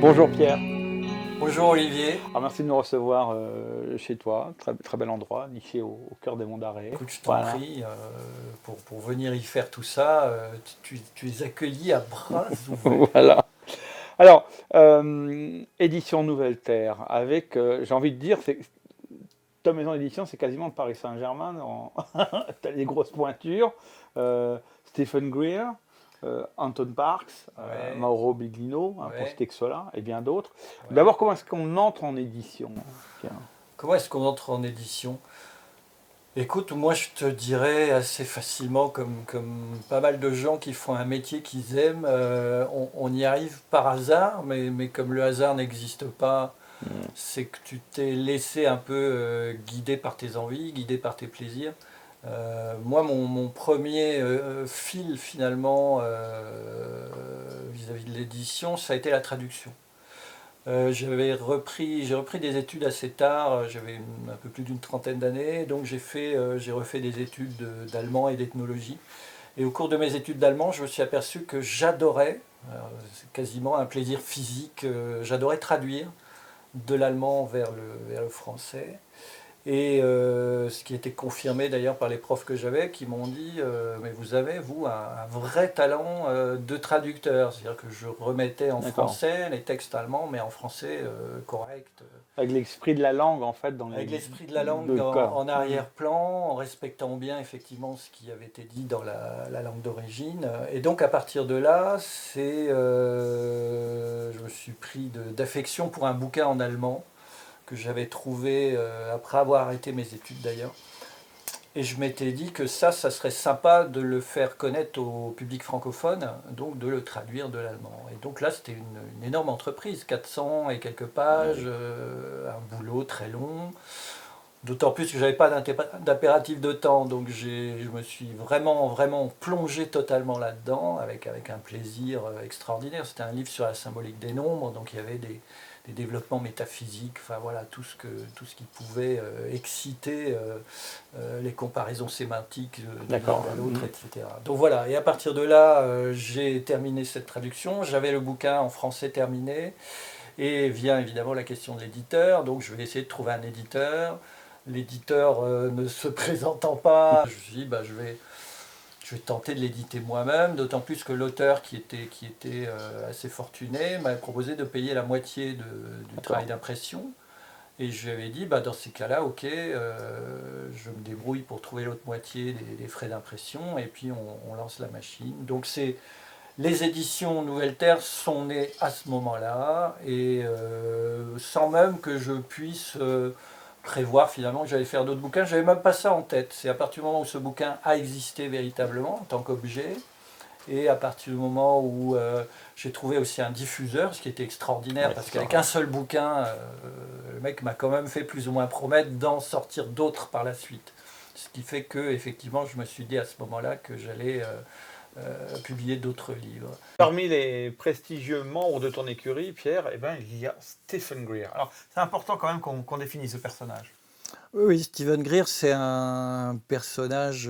Bonjour Pierre. Bonjour Olivier. Alors, merci de nous recevoir chez toi, très, très bel endroit, niché au cœur des Monts d'Arrée. Écoute, je t'en Voilà. prie, pour venir y faire tout ça, tu es accueilli à bras ouverts. Voilà. Alors, édition Nouvelle Terre, avec, j'ai envie de dire, ta maison d'édition, c'est quasiment le Paris Saint-Germain. Tu as les grosses pointures, Stephen Greer, Anton Parks, Ouais, Mauro Biglino, hein, pour ouais, citer que cela, et bien d'autres. ouais. D'abord, comment est-ce qu'on entre en édition, Pierre? Comment est-ce qu'on entre en édition? Écoute, moi je te dirais assez facilement, comme pas mal de gens qui font un métier qu'ils aiment, on y arrive par hasard, mais comme le hasard n'existe pas, Hmm. c'est que tu t'es laissé un peu guider par tes envies, guider par tes plaisirs. Moi, mon premier fil finalement vis-à-vis de l'édition, ça a été la traduction. J'ai repris des études assez tard, j'avais un peu plus d'une trentaine d'années, donc j'ai refait des études d'allemand et d'ethnologie. Et au cours de mes études d'allemand, je me suis aperçu que j'adorais, c'est quasiment un plaisir physique, j'adorais traduire de l'allemand vers le français. Et ce qui était confirmé d'ailleurs par les profs que j'avais qui m'ont dit mais vous avez, vous, un vrai talent de traducteur. C'est-à-dire que je remettais en D'accord. français les textes allemands, mais en français correct, Avec l'esprit de la langue, en fait, dans les avec l'esprit de la langue deux cas. en arrière-plan, en respectant bien effectivement ce qui avait été dit dans la langue d'origine. Et donc à partir de là, je me suis pris d'affection pour un bouquin en allemand que j'avais trouvé après avoir arrêté mes études d'ailleurs. Et je m'étais dit que ça serait sympa de le faire connaître au public francophone, donc de le traduire de l'allemand. Et donc là, c'était une énorme entreprise, 400 et quelques Ah pages, oui. un boulot très long. D'autant plus que j'avais pas d'impératif de temps, donc je me suis vraiment plongé totalement là-dedans, avec un plaisir extraordinaire. C'était un livre sur la symbolique des nombres, donc il y avait des développements métaphysiques, enfin voilà, tout ce qui pouvait exciter les comparaisons sémantiques de l'un D'accord. à l'autre, etc. Donc voilà, et à partir de là, j'ai terminé cette traduction, j'avais le bouquin en français terminé, et vient évidemment la question de l'éditeur, donc je vais essayer de trouver un éditeur. L'éditeur ne se présentant pas, je me suis dit, je vais tenter de l'éditer moi-même, d'autant plus que l'auteur qui était assez fortuné m'a proposé de payer la moitié du travail D'accord. d'impression. Et je lui avais dit, dans ces cas-là, ok, je me débrouille pour trouver l'autre moitié des frais d'impression, et puis on lance la machine. Donc les éditions Nouvelle Terre sont nées à ce moment-là, et sans même que je puisse prévoir finalement que j'allais faire d'autres bouquins. J'avais même pas ça en tête. C'est à partir du moment où ce bouquin a existé véritablement en tant qu'objet, et à partir du moment où j'ai trouvé aussi un diffuseur, ce qui était extraordinaire, Ouais, parce c'est ça. qu'avec un seul bouquin, le mec m'a quand même fait plus ou moins promettre d'en sortir d'autres par la suite. Ce qui fait que effectivement, je me suis dit à ce moment-là que j'allais publier d'autres livres. Parmi les prestigieux membres de ton écurie, Pierre, eh ben, il y a Stephen Greer. Alors, c'est important quand même qu'on définisse ce personnage. Oui, oui, Steven Greer, c'est un personnage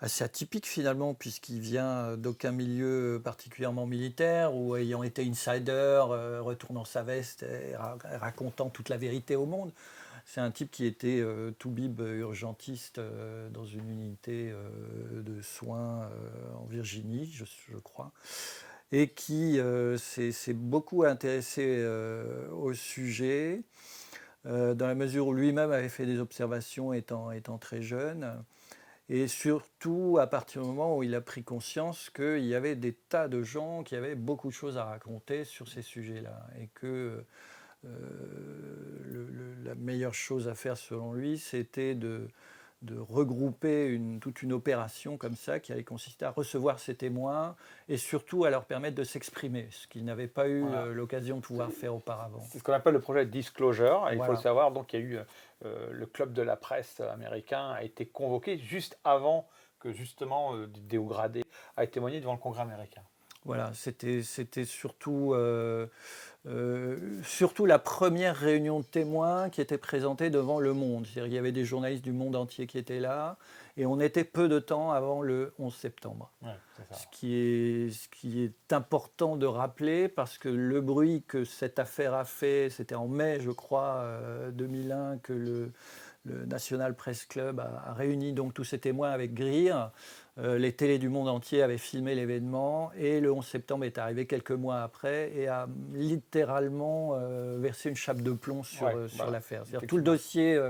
assez atypique finalement, puisqu'il vient d'aucun milieu particulièrement militaire, ou ayant été insider, retournant sa veste et racontant toute la vérité au monde. C'est un type qui était toubib urgentiste dans une unité de soins en Virginie, je crois, et qui s'est beaucoup intéressé au sujet dans la mesure où lui-même avait fait des observations étant très jeune, et surtout à partir du moment où il a pris conscience qu'il y avait des tas de gens qui avaient beaucoup de choses à raconter sur ces sujets-là, et que la meilleure chose à faire selon lui, c'était de regrouper toute une opération comme ça qui allait consister à recevoir ces témoins et surtout à leur permettre de s'exprimer, ce qu'ils n'avaient pas eu Voilà. l'occasion de pouvoir faire auparavant. C'est ce qu'on appelle le projet Disclosure. Et il faut le Voilà. savoir, donc il y a eu le club de la presse américain a été convoqué juste avant que justement Déogradé a témoigné devant le Congrès américain. Voilà, c'était surtout surtout la première réunion de témoins qui était présentée devant Le Monde. C'est-à-dire qu'il y avait des journalistes du monde entier qui étaient là, et on était peu de temps avant le 11 septembre. Ouais, c'est ça. Ce qui est important de rappeler, parce que le bruit que cette affaire a fait, c'était en mai, je crois, 2001, que le National Press Club a réuni donc tous ces témoins avec Greer. Les télés du monde entier avaient filmé l'événement, et le 11 septembre est arrivé quelques mois après et a littéralement versé une chape de plomb sur, Ouais, sur l'affaire. C'est-à-dire tout le effectivement.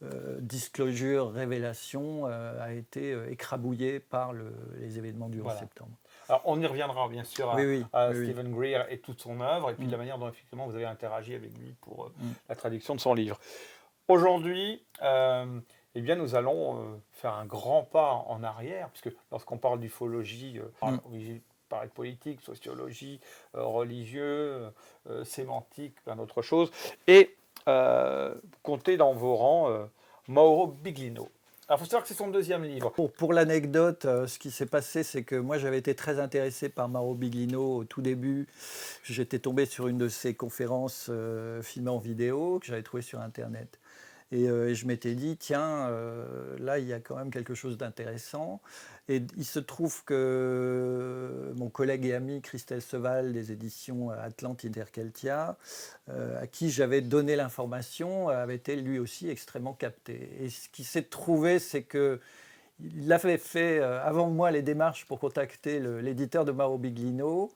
dossier disclosure, révélation a été écrabouillé par les événements du 11 Voilà. septembre. Alors, on y reviendra bien sûr Oui, oui, à oui, oui. Stephen Greer et toute son œuvre, et puis de la manière dont effectivement vous avez interagi avec lui pour la traduction de son livre. Aujourd'hui, eh bien, nous allons faire un grand pas en arrière, puisque lorsqu'on parle d'ufologie, on parle de politique, sociologie, religieux, sémantique, plein d'autres choses, et comptez dans vos rangs Mauro Biglino. Alors, il faut savoir que c'est son deuxième livre. Pour l'anecdote, ce qui s'est passé, c'est que moi j'avais été très intéressé par Mauro Biglino au tout début. J'étais tombé sur une de ses conférences filmées en vidéo que j'avais trouvée sur Internet. Et je m'étais dit, tiens, là, il y a quand même quelque chose d'intéressant. Et il se trouve que mon collègue et ami Christelle Seval des éditions Atlante Interkeltia, à qui j'avais donné l'information, avait été lui aussi extrêmement capté. Et ce qui s'est trouvé, c'est que il avait fait avant moi les démarches pour contacter l'éditeur de Mauro Biglino.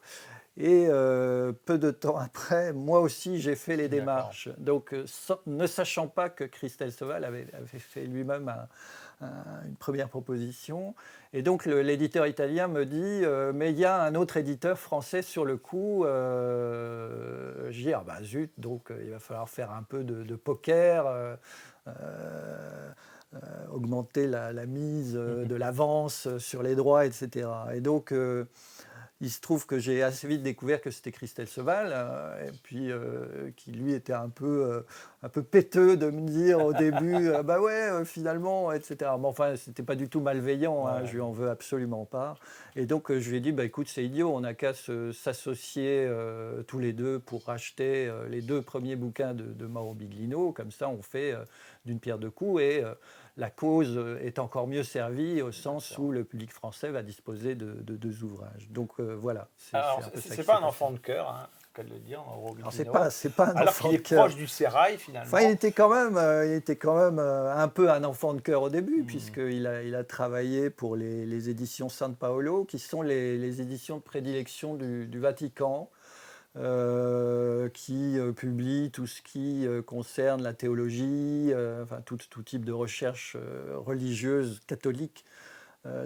Et peu de temps après, moi aussi, j'ai fait les démarches. Donc, ne sachant pas que Christelle Seval avait fait lui-même une première proposition. Et donc, l'éditeur italien me dit mais il y a un autre éditeur français sur le coup. Je dis ah bah zut, donc il va falloir faire un peu de poker. Augmenter la mise de l'avance sur les droits, etc. Et donc, il se trouve que j'ai assez vite découvert que c'était Christelle Seval, et puis qui lui était un peu péteux de me dire au début bah ouais, finalement, etc. Mais enfin, c'était pas du tout malveillant, hein, je lui en veux absolument pas. Et donc je lui ai dit bah écoute, c'est idiot, on n'a qu'à s'associer tous les deux pour racheter les deux premiers bouquins de Mauro Biglino, comme ça on fait d'une pierre deux coups, et la cause est encore mieux servie au sens où le public français va disposer de deux ouvrages. Donc voilà. Alors, un peu ça c'est qui pas s'est un passé. enfant de cœur, hein, qu'à le dire, Mauro Alors Biglino. c'est pas un Alors enfant qu'il de est cœur. proche du sérail, finalement. Enfin, il était quand même un peu un enfant de cœur au début, puisqu'il a travaillé pour les éditions San Paolo, qui sont les éditions de prédilection du Vatican, qui publie tout ce qui concerne la théologie, enfin tout type de recherche religieuse catholique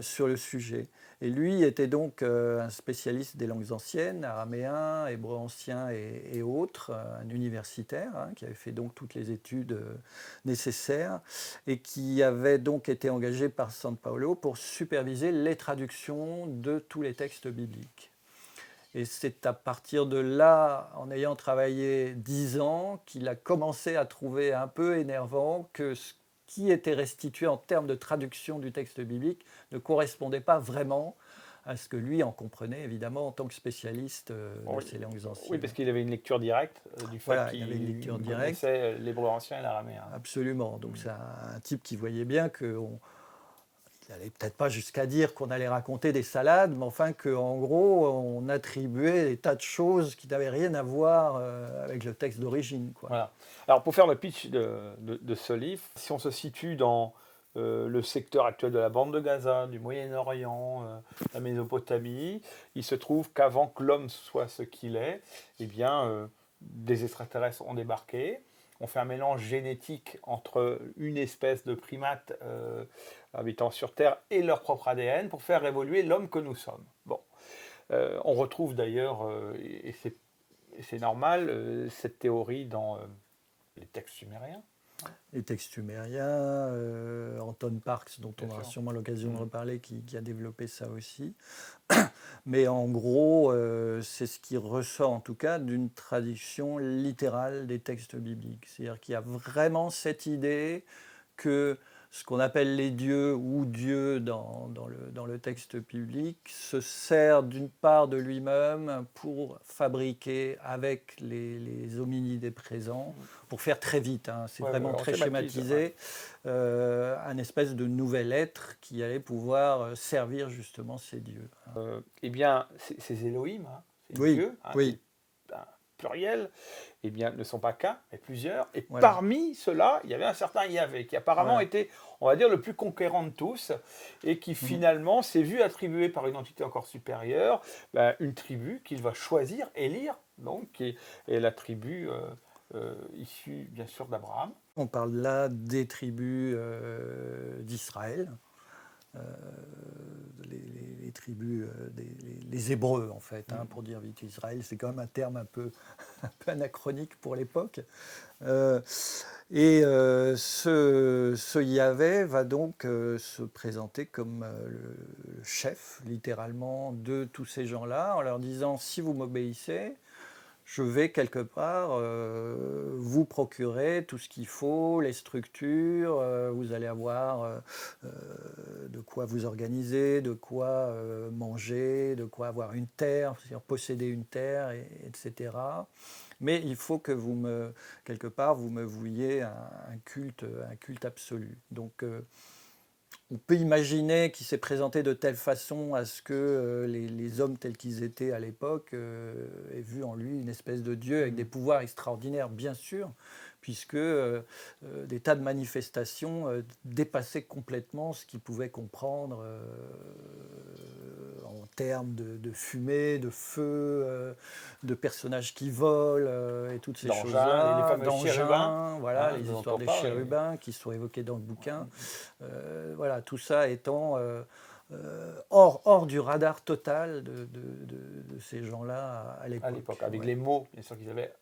sur le sujet. Et lui était donc un spécialiste des langues anciennes, araméen, hébreu ancien et autres, un universitaire qui avait fait donc toutes les études nécessaires, et qui avait donc été engagé par San Paolo pour superviser les traductions de tous les textes bibliques. Et c'est à partir de là, en ayant travaillé 10 ans, qu'il a commencé à trouver un peu énervant que ce qui était restitué en termes de traduction du texte biblique ne correspondait pas vraiment à ce que lui en comprenait, évidemment, en tant que spécialiste de ces langues anciennes. Oui, parce qu'il avait une lecture directe du fait Voilà, il avait une qu'il lecture directe. connaissait l'hébreu ancien et l'araméen. Absolument. Donc c'est un type qui voyait bien qu'on n'allait peut-être pas jusqu'à dire qu'on allait raconter des salades, mais enfin qu'en gros, on attribuait des tas de choses qui n'avaient rien à voir avec le texte d'origine, quoi. Voilà. Alors, pour faire le pitch de ce livre, si on se situe dans le secteur actuel de la bande de Gaza, du Moyen-Orient, la Mésopotamie, il se trouve qu'avant que l'homme soit ce qu'il est, eh bien, des extraterrestres ont débarqué. On fait un mélange génétique entre une espèce de primates habitant sur Terre et leur propre ADN pour faire évoluer l'homme que nous sommes. Bon. On retrouve d'ailleurs, et c'est normal, cette théorie dans les textes sumériens. Les textes sumériens, Anton Parks, dont on aura sûrement l'occasion de reparler, qui a développé ça aussi. Mais en gros, c'est ce qui ressort en tout cas d'une traduction littérale des textes bibliques. C'est-à-dire qu'il y a vraiment cette idée que ce qu'on appelle les dieux ou Dieu dans le texte biblique, se sert d'une part de lui-même pour fabriquer avec les hominidés présents, pour faire très vite, hein, c'est Ouais, vraiment on très schématise, ouais. schématisé, un espèce de nouvel être qui allait pouvoir servir justement ces dieux. Eh bien, ces Elohim, hein, ces Oui, dieux, hein, oui, un pluriel, eh bien, ne sont pas qu'un, mais plusieurs. Et voilà, parmi ceux-là, il y avait un certain Yahvé, qui apparemment voilà. était, on va dire, le plus conquérant de tous, et qui Mhm. finalement s'est vu attribuer par une entité encore supérieure une tribu qu'il va choisir, élire, donc, qui est la tribu issue, bien sûr, d'Abraham. On parle là des tribus d'Israël, euh, les tribus, les Hébreux en fait, hein, pour dire vite Israël, c'est quand même un terme un peu anachronique pour l'époque. Euh, ce Yahvé va donc se présenter comme le chef, littéralement, de tous ces gens-là, en leur disant si vous m'obéissez, je vais quelque part vous procurer tout ce qu'il faut, les structures, vous allez avoir de quoi vous organiser, de quoi manger, de quoi avoir une terre, c'est-à-dire posséder une terre, etc. Mais il faut que quelque part, vous me vouiez un culte absolu. Donc, on peut imaginer qu'il s'est présenté de telle façon à ce que les hommes tels qu'ils étaient à l'époque aient vu en lui une espèce de dieu avec des pouvoirs extraordinaires, bien sûr, puisque des tas de manifestations dépassaient complètement ce qu'ils pouvaient comprendre en termes de fumée, de feu, de personnages qui volent et toutes ces D'engins, les choses-là, fameux chérubins, d'engins, voilà, hein, les dont histoires on des parle. chérubins qui sont évoquées dans le bouquin. Voilà, tout ça étant hors du radar total de ces gens-là à À l'époque, l'époque. avec Ouais. les mots, bien sûr, qu'ils avaient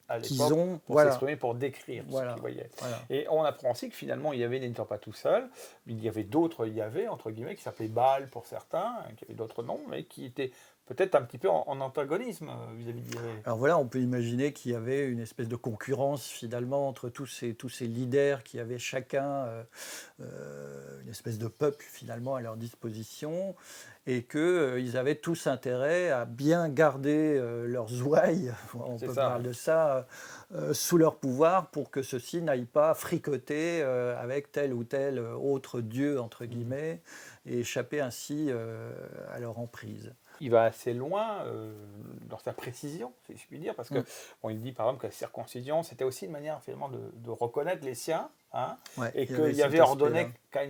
à Qu'ils l'époque ont, pour voilà, s'exprimer, pour décrire ce qu'ils voilà, voyaient. voilà. Et on apprend aussi que finalement, Yahvé n'étant pas tout seul, il y avait d'autres Yahvé, entre guillemets, qui s'appelaient Baal pour certains, qui avaient d'autres noms, mais qui étaient peut-être un petit peu en antagonisme vis-à-vis de Yahvé. Alors voilà, on peut imaginer qu'il y avait une espèce de concurrence finalement entre tous ces leaders qui avaient chacun une espèce de peuple finalement à leur disposition et qu'ils avaient tous intérêt à bien garder leurs ouailles, on C'est peut ça, parler ouais. de ça, sous leur pouvoir pour que ceux-ci n'aillent pas fricoter avec tel ou tel autre dieu, entre guillemets, et échapper ainsi à leur emprise. Il va assez loin dans sa précision, si je puis dire, parce que Mm. bon, il dit par exemple que la circoncision, c'était aussi une manière finalement de reconnaître les siens, hein, Ouais, et il y qu'il avait y avait cet aspect-là. ordonné qu'à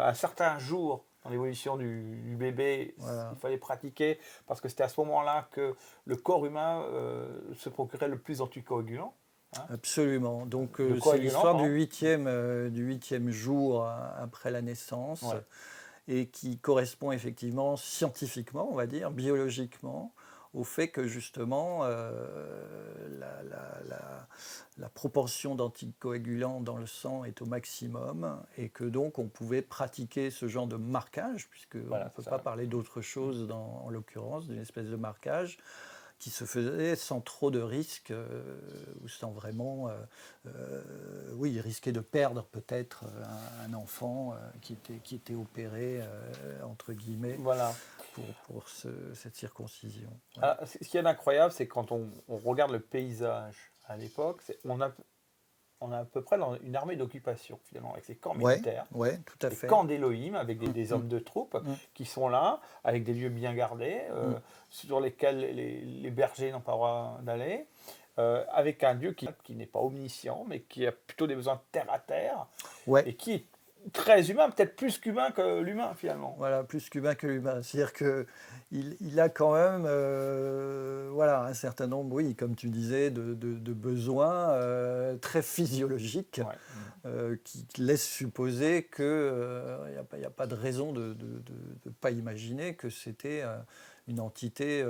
un certain jour dans l'évolution du bébé, Voilà. il fallait pratiquer, parce que c'était à ce moment-là que le corps humain se procurait le plus d'anticoagulants, hein, Absolument. Donc de c'est coagulants, l'histoire pardon. du huitième jour après la naissance Ouais, et qui correspond effectivement scientifiquement, on va dire, biologiquement, au fait que justement la proportion d'anticoagulants dans le sang est au maximum et que donc on pouvait pratiquer ce genre de marquage, puisqu'on ne voilà, peut c'est pas ça. parler d'autre chose en l'occurrence, d'une espèce de marquage qui se faisait sans trop de risques ou sans vraiment, oui, risquer de perdre peut-être un enfant qui était opéré, entre guillemets, Voilà. pour cette circoncision. Ouais. Ah, ce qui est incroyable, c'est quand on regarde le paysage à l'époque, on a à peu près dans une armée d'occupation, finalement, avec les camps Ouais, militaires, ouais, tout à les fait. camps d'Élohim, avec des Mm, hommes de troupes mm, qui sont là, avec des lieux bien gardés, mm. sur lesquels les bergers n'ont pas le droit d'aller, avec un Dieu qui n'est pas omniscient, mais qui a plutôt des besoins terre à terre, Ouais, et qui est très humain, peut-être plus qu'humain que l'humain, finalement. voilà, plus qu'humain que humain. C'est-à-dire que il a quand même voilà, un certain nombre, oui, comme tu disais, de besoins très physiologiques Ouais. qui laissent supposer qu'il n'y a pas de raison de ne pas imaginer que c'était une entité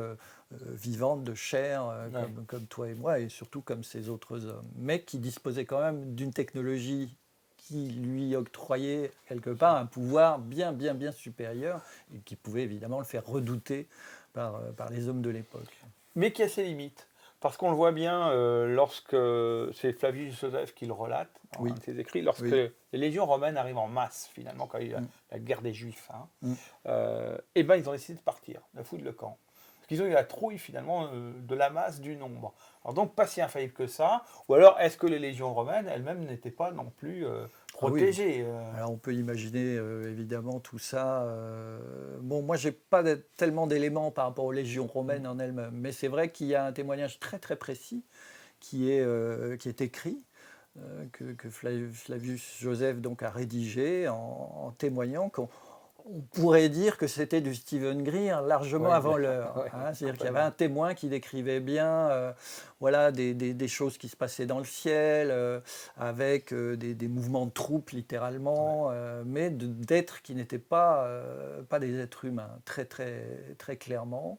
vivante de chair Ouais. comme toi et moi et surtout comme ces autres hommes, mais qui disposait quand même d'une technologie qui lui octroyait quelque part un pouvoir bien supérieur et qui pouvait évidemment le faire redouter par les hommes de l'époque. Mais qui a ses limites. Parce qu'on le voit bien lorsque c'est Flavius Joseph qui le relate dans Oui, un de ses écrits, lorsque oui. les légions romaines arrivent en masse, finalement, quand il y a Mm, la guerre des Juifs, hein, mm. et ben ils ont décidé de partir, de foutre le camp. Parce qu'ils ont eu la trouille, finalement, de la masse, du nombre. Alors donc, pas si infaillible que ça. Ou alors, est-ce que les légions romaines elles-mêmes n'étaient pas non plus Ah oui. protégées Alors on peut imaginer évidemment tout ça. Bon, moi j'ai pas tellement d'éléments par rapport aux légions romaines en elles-mêmes, mais c'est vrai qu'il y a un témoignage très très précis qui est écrit, que Flavius Joseph donc a rédigé en témoignant qu'on on pourrait dire que c'était du Stephen Greer largement Oui, avant l'heure, ouais, hein. C'est-à-dire qu'il y avait complètement. un témoin qui décrivait bien voilà, des choses qui se passaient dans le ciel, avec des mouvements de troupes Ouais, littéralement, mais d'êtres qui n'étaient pas, pas des êtres humains, très, très, très clairement,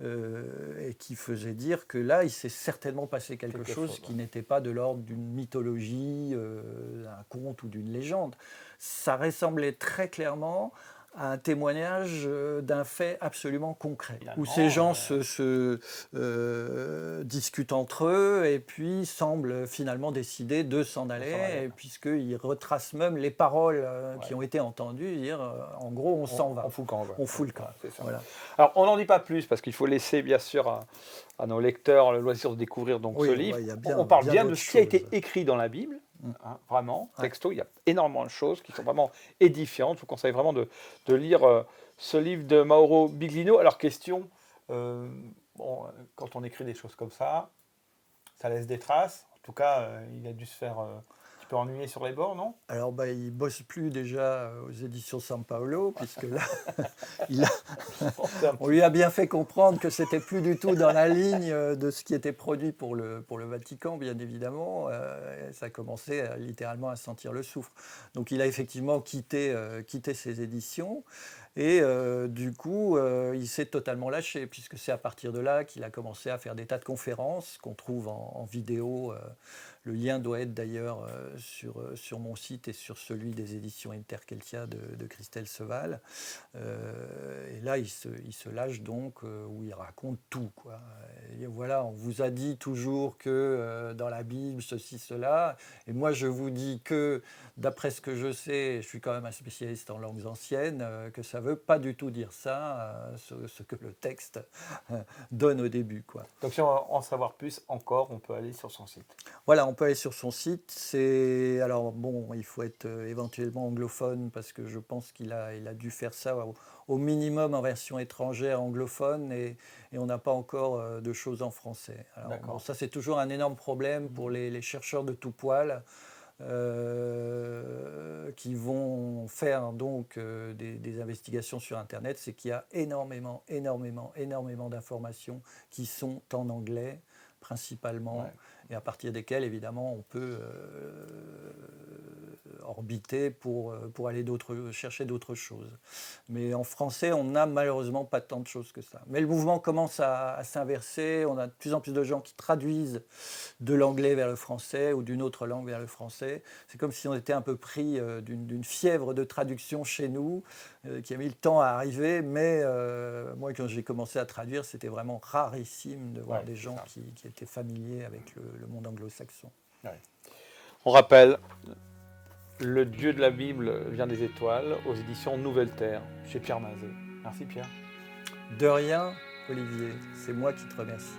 et qui faisait dire que là, il s'est certainement passé quelque quelque chose chose. qui n'était pas de l'ordre d'une mythologie, d'un conte ou d'une légende. Ça ressemblait très clairement à un témoignage d'un fait absolument concret, où ces Finalement, gens discutent entre eux et puis semblent finalement décider de s'en on s'en allait. aller, puisqu'ils retracent même les paroles qui Ouais. ont été entendues, dire en gros on s'en On va, fout le camp, quoi. on fout le camp. Voilà, c'est ça. Voilà. Alors, on n'en dit pas plus parce qu'il faut laisser, bien sûr, à nos lecteurs le loisir de découvrir donc ce Oui, livre. il y a On bien, parle bien bien de d'autres ce qui a été choses. écrit dans la Bible, Mm. hein, vraiment, Ouais. texto. Il y a énormément de choses qui sont vraiment édifiantes. Je vous conseille vraiment de lire ce livre de Mauro Biglino. Alors, question, euh, bon, quand on écrit des choses comme ça laisse des traces. En tout cas, il a dû se faire un petit peu ennuyer sur les bords, non? Alors, bah, il bosse plus déjà aux éditions San Paolo, puisque là, il a, C'est un on petit lui a bien fait comprendre que c'était plus du tout dans la ligne de ce qui était produit pour le Vatican, bien évidemment. Ça commençait littéralement à sentir le soufre. Donc, il a effectivement quitté ses éditions. Et du coup, il s'est totalement lâché, puisque c'est à partir de là qu'il a commencé à faire des tas de conférences qu'on trouve en vidéo. Le lien doit être d'ailleurs sur mon site et sur celui des éditions Interkeltia de Christelle Seval. Et là, il se lâche donc, où il raconte tout, quoi. Et voilà, on vous a dit toujours que dans la Bible, ceci, cela. Et moi, je vous dis que, d'après ce que je sais, je suis quand même un spécialiste en langues anciennes, que ça ne veut pas du tout dire ça, ce que le texte donne au début, quoi. Donc, si on veut en savoir plus encore, on peut aller sur son site. Voilà, on peut aller sur son site. Alors bon, il faut être éventuellement anglophone parce que je pense il a dû faire ça au minimum en version étrangère anglophone et on n'a pas encore de choses en français. Alors bon, D'accord. ça c'est toujours un énorme problème pour les chercheurs de tout poil qui vont faire donc des investigations sur Internet, c'est qu'il y a énormément d'informations qui sont en anglais principalement, Ouais. et à partir desquelles, évidemment, on peut orbiter pour aller chercher d'autres choses. Mais en français, on n'a malheureusement pas tant de choses que ça. Mais le mouvement commence à s'inverser, on a de plus en plus de gens qui traduisent de l'anglais vers le français ou d'une autre langue vers le français. C'est comme si on était un peu pris d'une fièvre de traduction chez nous, qui a mis le temps à arriver, mais moi, quand j'ai commencé à traduire, c'était vraiment rarissime de voir Ouais, des c'est gens ça. qui étaient familiers avec le monde anglo-saxon. Ouais. On rappelle, Le Dieu de la Bible vient des étoiles, aux éditions Nouvelle Terre, chez Pierre Mazet. Merci Pierre. De rien, Olivier, c'est moi qui te remercie.